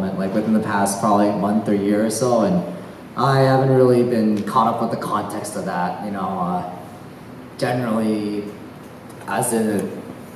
development, like within the past probably month or year or so, and I haven't really been caught up with the context of that. Generally, as in a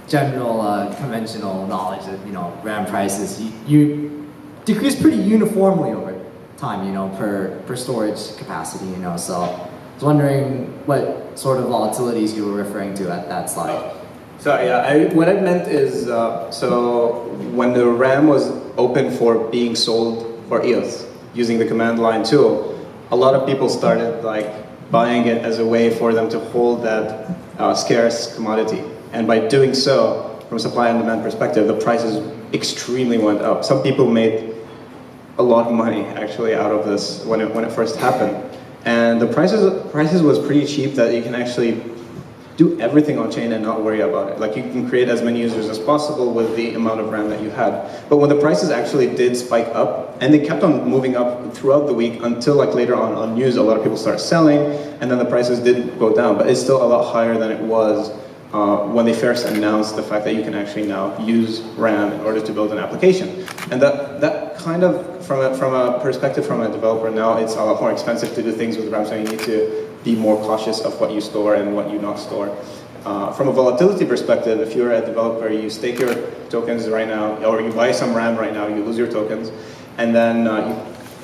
general conventional knowledge that RAM prices you decrease pretty uniformly over time, per storage capacity, So I was wondering what sort of volatilities you were referring to at that slide. So yeah, what I meant is, so when the RAM was open for being sold for EOS using the command line tool, a lot of people started buying it as a way for them to hold that scarce commodity. And by doing so, from a supply and demand perspective, the prices extremely went up. Some people made a lot of money actually out of this when it first happened. And the prices was pretty cheap that you can actually do everything on chain and not worry about it. Like you can create as many users as possible with the amount of RAM that you had. But when the prices actually did spike up, and they kept on moving up throughout the week until later on news, a lot of people started selling, and then the prices did go down, but it's still a lot higher than it was when they first announced the fact that you can actually now use RAM in order to build an application. And that kind of, from a perspective from a developer now, it's a lot more expensive to do things with RAM, so you need to be more cautious of what you store and what you not store. From a volatility perspective, if you're a developer, you stake your tokens right now, or you buy some RAM right now, you lose your tokens, and then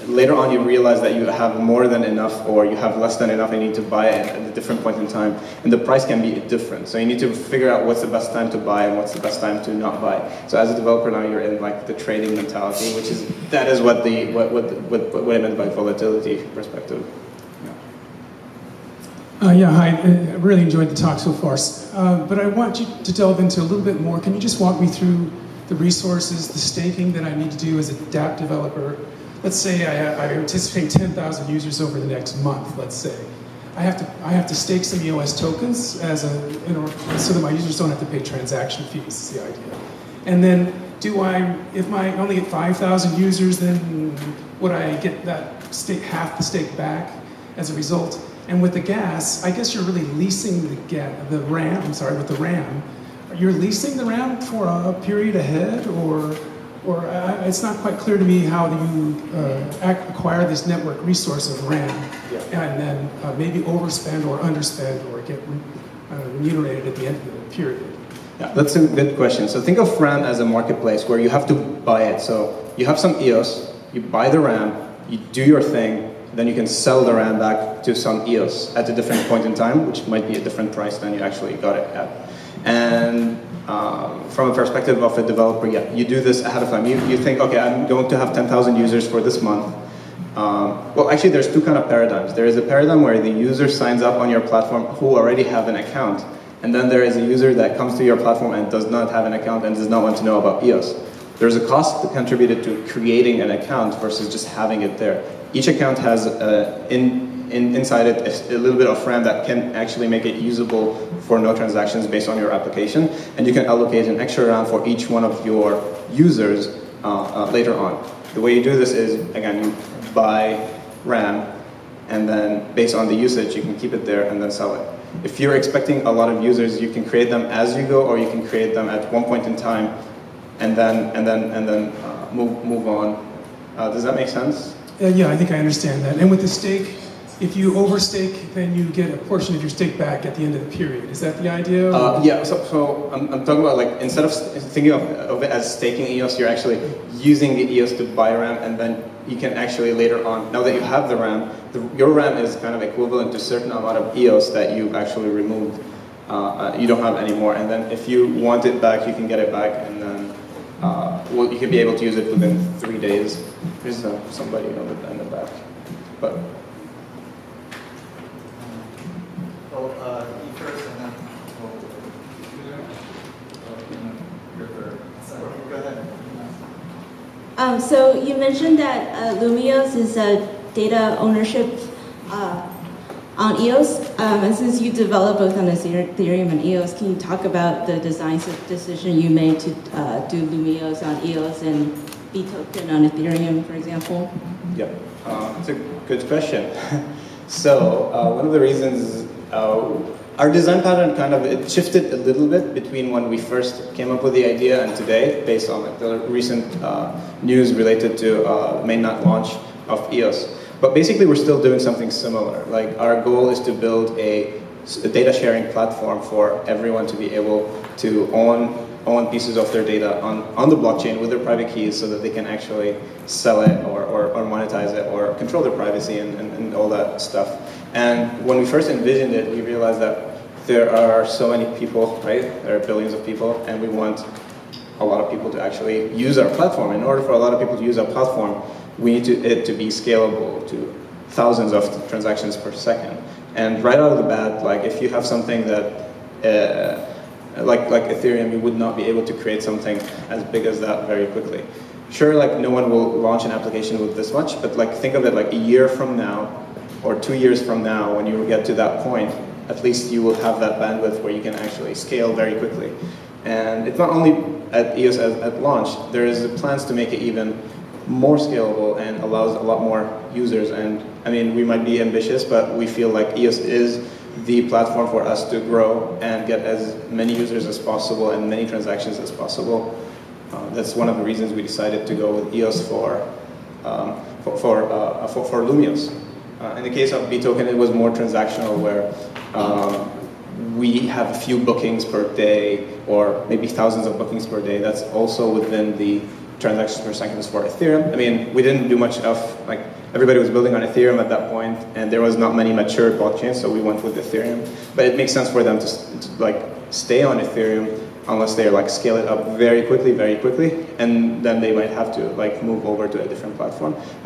later on you realize that you have more than enough or you have less than enough and you need to buy it at a different point in time, and the price can be different. So you need to figure out what's the best time to buy and what's the best time to not buy. So as a developer now you're in the trading mentality, that is what I meant by volatility perspective. Yeah, hi. I really enjoyed the talk so far, but I want you to delve into a little bit more. Can you just walk me through the resources, the staking that I need to do as a dApp developer? Let's say I anticipate 10,000 users over the next month, let's say. I have to stake some EOS tokens so that my users don't have to pay transaction fees, is the idea. And then if I only get 5,000 users, then would I get half the stake back as a result? And with the gas, I guess you're really leasing the RAM, with the RAM. You're leasing the RAM for a period ahead, or it's not quite clear to me how you acquire this network resource of RAM, and then maybe overspend or underspend or get remunerated at the end of the period. Yeah, that's a good question. So think of RAM as a marketplace where you have to buy it. So you have some EOS, you buy the RAM, you do your thing, then you can sell the RAM back to some EOS at a different point in time, which might be a different price than you actually got it at. And from a perspective of a developer, you do this ahead of time. You think, okay, I'm going to have 10,000 users for this month. Well, actually, there's two kind of paradigms. There is a paradigm where the user signs up on your platform who already have an account. And then there is a user that comes to your platform and does not have an account and does not want to know about EOS. There's a cost contributed to creating an account versus just having it there. Each account has inside it a little bit of RAM that can actually make it usable for no transactions based on your application, and you can allocate an extra RAM for each one of your users later on. The way you do this is, again, you buy RAM, and then based on the usage, you can keep it there and then sell it. If you're expecting a lot of users, you can create them as you go, or you can create them at one point in time, and then move on. Does that make sense? Yeah, I think I understand that. And with the stake, if you overstake, then you get a portion of your stake back at the end of the period. Is that the idea? Yeah, so I'm talking about instead of thinking of it as staking EOS, you're actually using the EOS to buy RAM, and then you can actually later on, now that you have the RAM, your RAM is kind of equivalent to a certain amount of EOS that you've actually removed. You don't have anymore, and then if you want it back, you can get it back, and then you can be able to use it within 3 days. There's somebody in the back. But you first, and then go ahead. So you mentioned that Lumeos is a data ownership on EOS. And since you develop both on Ethereum and EOS, can you talk about the design decision you made to do Lumeos on EOS and B-token on Ethereum, for example? Yeah, it's a good question. So one of the reasons our design pattern kind of, it shifted a little bit between when we first came up with the idea and today, based on like, the recent news related to mainnet launch of EOS. But basically we're still doing something similar. Like our goal is to build a data sharing platform for everyone to be able to own pieces of their data on the blockchain with their private keys so that they can actually sell it or monetize it or control their privacy and all that stuff. And when we first envisioned it, we realized that there are so many people, right? There are billions of people, and we want a lot of people to actually use our platform. In order for a lot of people to use our platform, we need it to be scalable to thousands of transactions per second. And right out of the bat, like if you have something that, like Ethereum, you would not be able to create something as big as that very quickly. Sure, like no one will launch an application with this much, but like think of it like a year from now, or 2 years from now, when you get to that point, at least you will have that bandwidth where you can actually scale very quickly. And it's not only at EOS at launch, there is plans to make it even more scalable and allows a lot more users. And I mean, we might be ambitious, but we feel like EOS is the platform for us to grow and get as many users as possible and many transactions as possible. That's one of the reasons we decided to go with EOS for Lumeos. In the case of BToken, it was more transactional, where we have a few bookings per day, or maybe thousands of bookings per day. That's also within the transactions per second for Ethereum. I mean, we didn't do much of, like, everybody was building on Ethereum at that point, and there was not many mature blockchains, so we went with Ethereum. But it makes sense for them to like stay on Ethereum unless they like scale it up very quickly, and then they might have to like move over to a different platform. But